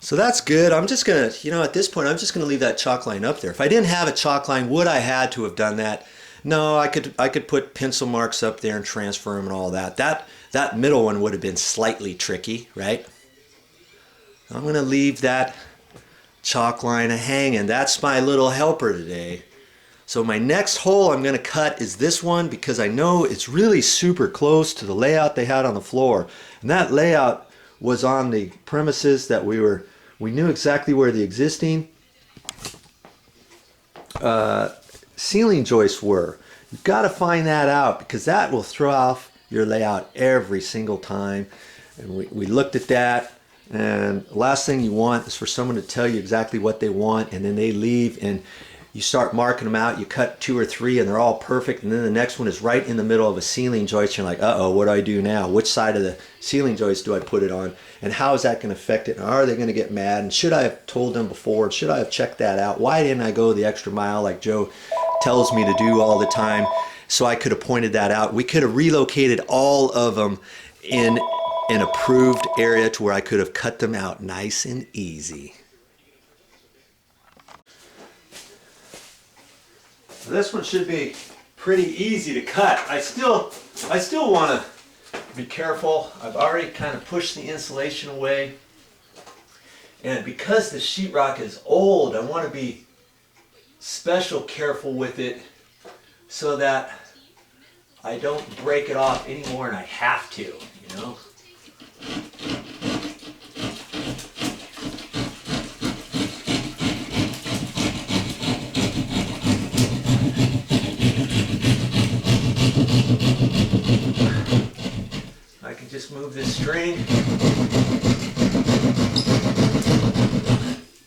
So that's good. I'm just gonna, at this point, I'm just gonna leave that chalk line up there. If I didn't have a chalk line, would I had to have done that? No, I could put pencil marks up there and transfer them and all that. That middle one would have been slightly tricky, right? I'm gonna leave that chalk line hanging. That's my little helper today. So my next hole I'm gonna cut is this one because I know it's really super close to the layout they had on the floor. And that layout was on the premises that we knew exactly where the existing ceiling joists were. You've got to find that out because that will throw off your layout every single time. And we looked at that, and the last thing you want is for someone to tell you exactly what they want and then they leave and you start marking them out. You cut 2 or 3 and they're all perfect, and then the next one is right in the middle of a ceiling joist. You're like, uh-oh, what do I do now? Which side of the ceiling joist do I put it on? And how is that going to affect it? And are they going to get mad? And should I have told them before? Should I have checked that out? Why didn't I go the extra mile like Joe tells me to do all the time? So I could have pointed that out. We could have relocated all of them in an approved area to where I could have cut them out nice and easy. This one should be pretty easy to cut. I still want to be careful. I've already kind of pushed the insulation away. And because the sheetrock is old, I want to be special careful with it so that I don't break it off any more than I have to, you know? I can just move this string,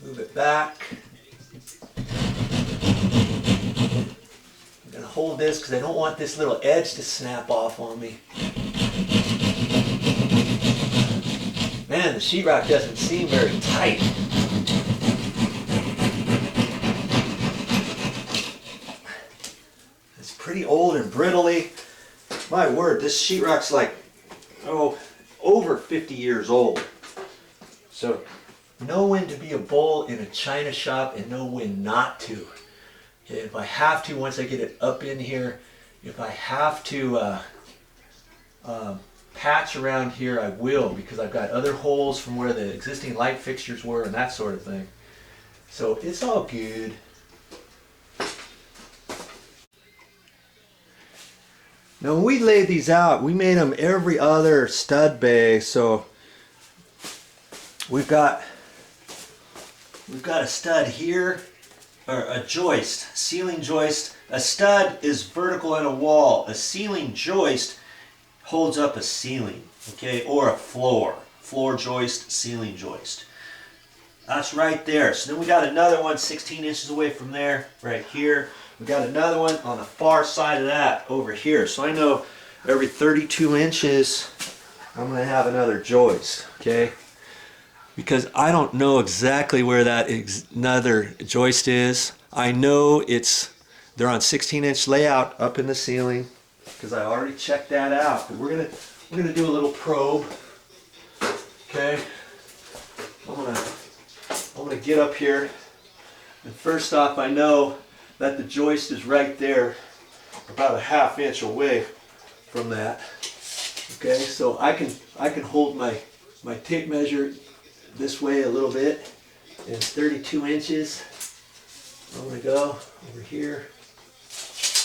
move it back. I'm going to hold this because I don't want this little edge to snap off on me. Man, the sheetrock doesn't seem very tight. It's pretty old and brittly. My word, this sheetrock's like, over 50 years old. So know when to be a bull in a china shop and know when not to. If I have to, once I get it up in here, if I have to patch around here, I will, because I've got other holes from where the existing light fixtures were and that sort of thing. So it's all good. Now when we laid these out, we made them every other stud bay. So we've got a stud here, or a joist, ceiling joist. A stud is vertical in a wall. A ceiling joist holds up a ceiling, okay, or a floor joist, ceiling joist. That's right there. So then we got another one 16 inches away from there, right here. We got another one on the far side of that over here. So I know every 32 inches I'm going to have another joist, okay? Because I don't know exactly where that another joist is. I know they're on 16-inch layout up in the ceiling because I already checked that out. But we're gonna do a little probe, okay? I'm gonna get up here, and first off, I know that the joist is right there, about a ½ inch away from that. Okay, so I can hold my tape measure this way a little bit, and 32 inches. I'm gonna go over here,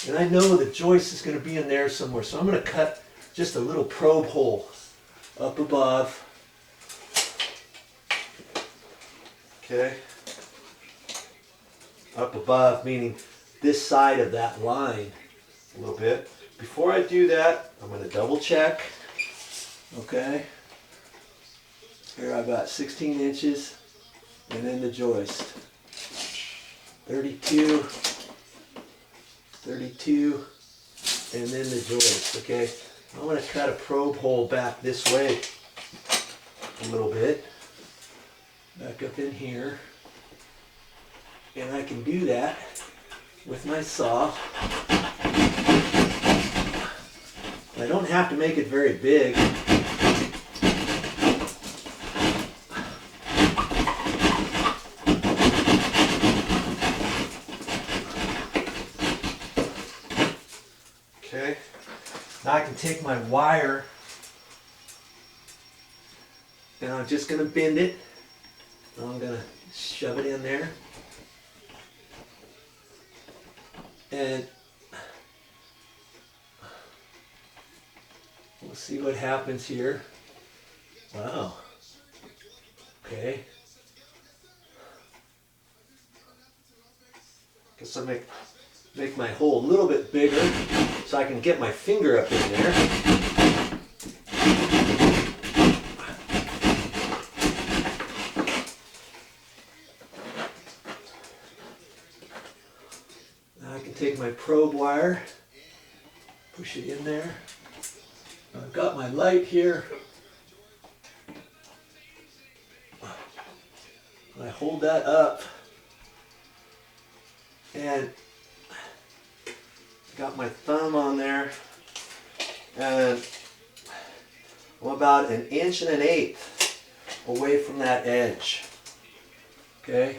and I know the joist is gonna be in there somewhere, so I'm gonna cut just a little probe hole up above. Okay, up above, meaning this side of that line a little bit. Before I do that, I'm going to double check. Okay, here I've got 16 inches and then the joist. 32, 32, and then the joist. Okay, I'm going to cut a probe hole back this way a little bit. Back up in here, and I can do that with my saw. I don't have to make it very big. take my wire and I'm just going to bend it. I'm going to shove it in there. And we'll see what happens here. Wow. Okay. Guess I'll make my hole a little bit bigger so I can get my finger up in there. Now I can take my probe wire, push it in there. I've got my light here. I hold that up and got my thumb on there, and I'm about 1.1 inches away from that edge. Okay.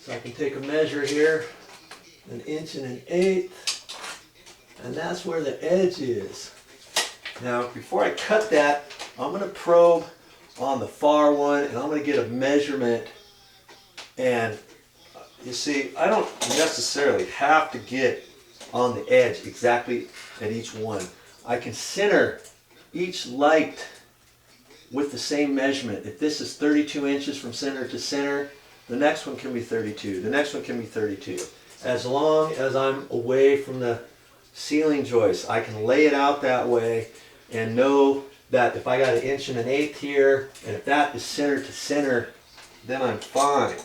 So I can take a measure here, 1 1/8 inches, and that's where the edge is. Now, before I cut that, I'm going to probe on the far one, and I'm going to get a measurement. And you see, I don't necessarily have to get on the edge exactly at each one. I can center each light with the same measurement. If this is 32 inches from center to center, the next one can be 32. The next one can be 32. As long as I'm away from the ceiling joist, I can lay it out that way and know that if I got 1.1 inches here, and if that is center to center, then I'm fine.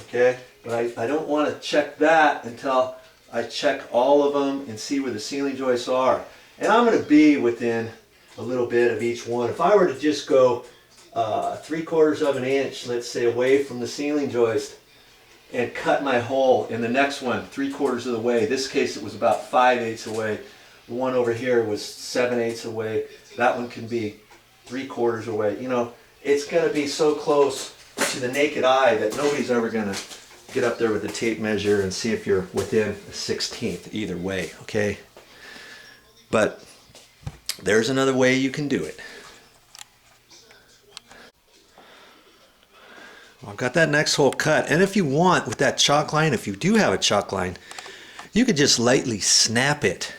Okay? But I don't want to check that until I check all of them and see where the ceiling joists are. And I'm going to be within a little bit of each one. If I were to just go 3/4 of an inch, let's say, away from the ceiling joist, and cut my hole in the next one 3/4 of the way. This case it was about 5/8 away. The one over here was 7/8 away. That one can be 3/4 away. You know, it's going to be so close to the naked eye that nobody's ever going to get up there with a tape measure and see if you're within a 1/16 either way, okay? But there's another way you can do it. I've got that next hole cut, and if you want, with that chalk line, if you do have a chalk line, you could just lightly snap it,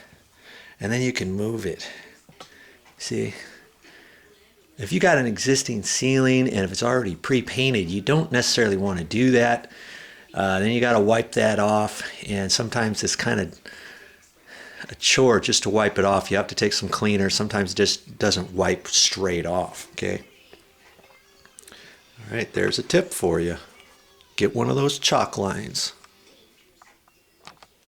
and then you can move it. See? If you got an existing ceiling, and if it's already pre-painted, you don't necessarily want to do that. Then you got to wipe that off, and sometimes it's kind of a chore just to wipe it off. You have to take some cleaner. Sometimes it just doesn't wipe straight off, okay? All right, there's a tip for you. Get one of those chalk lines.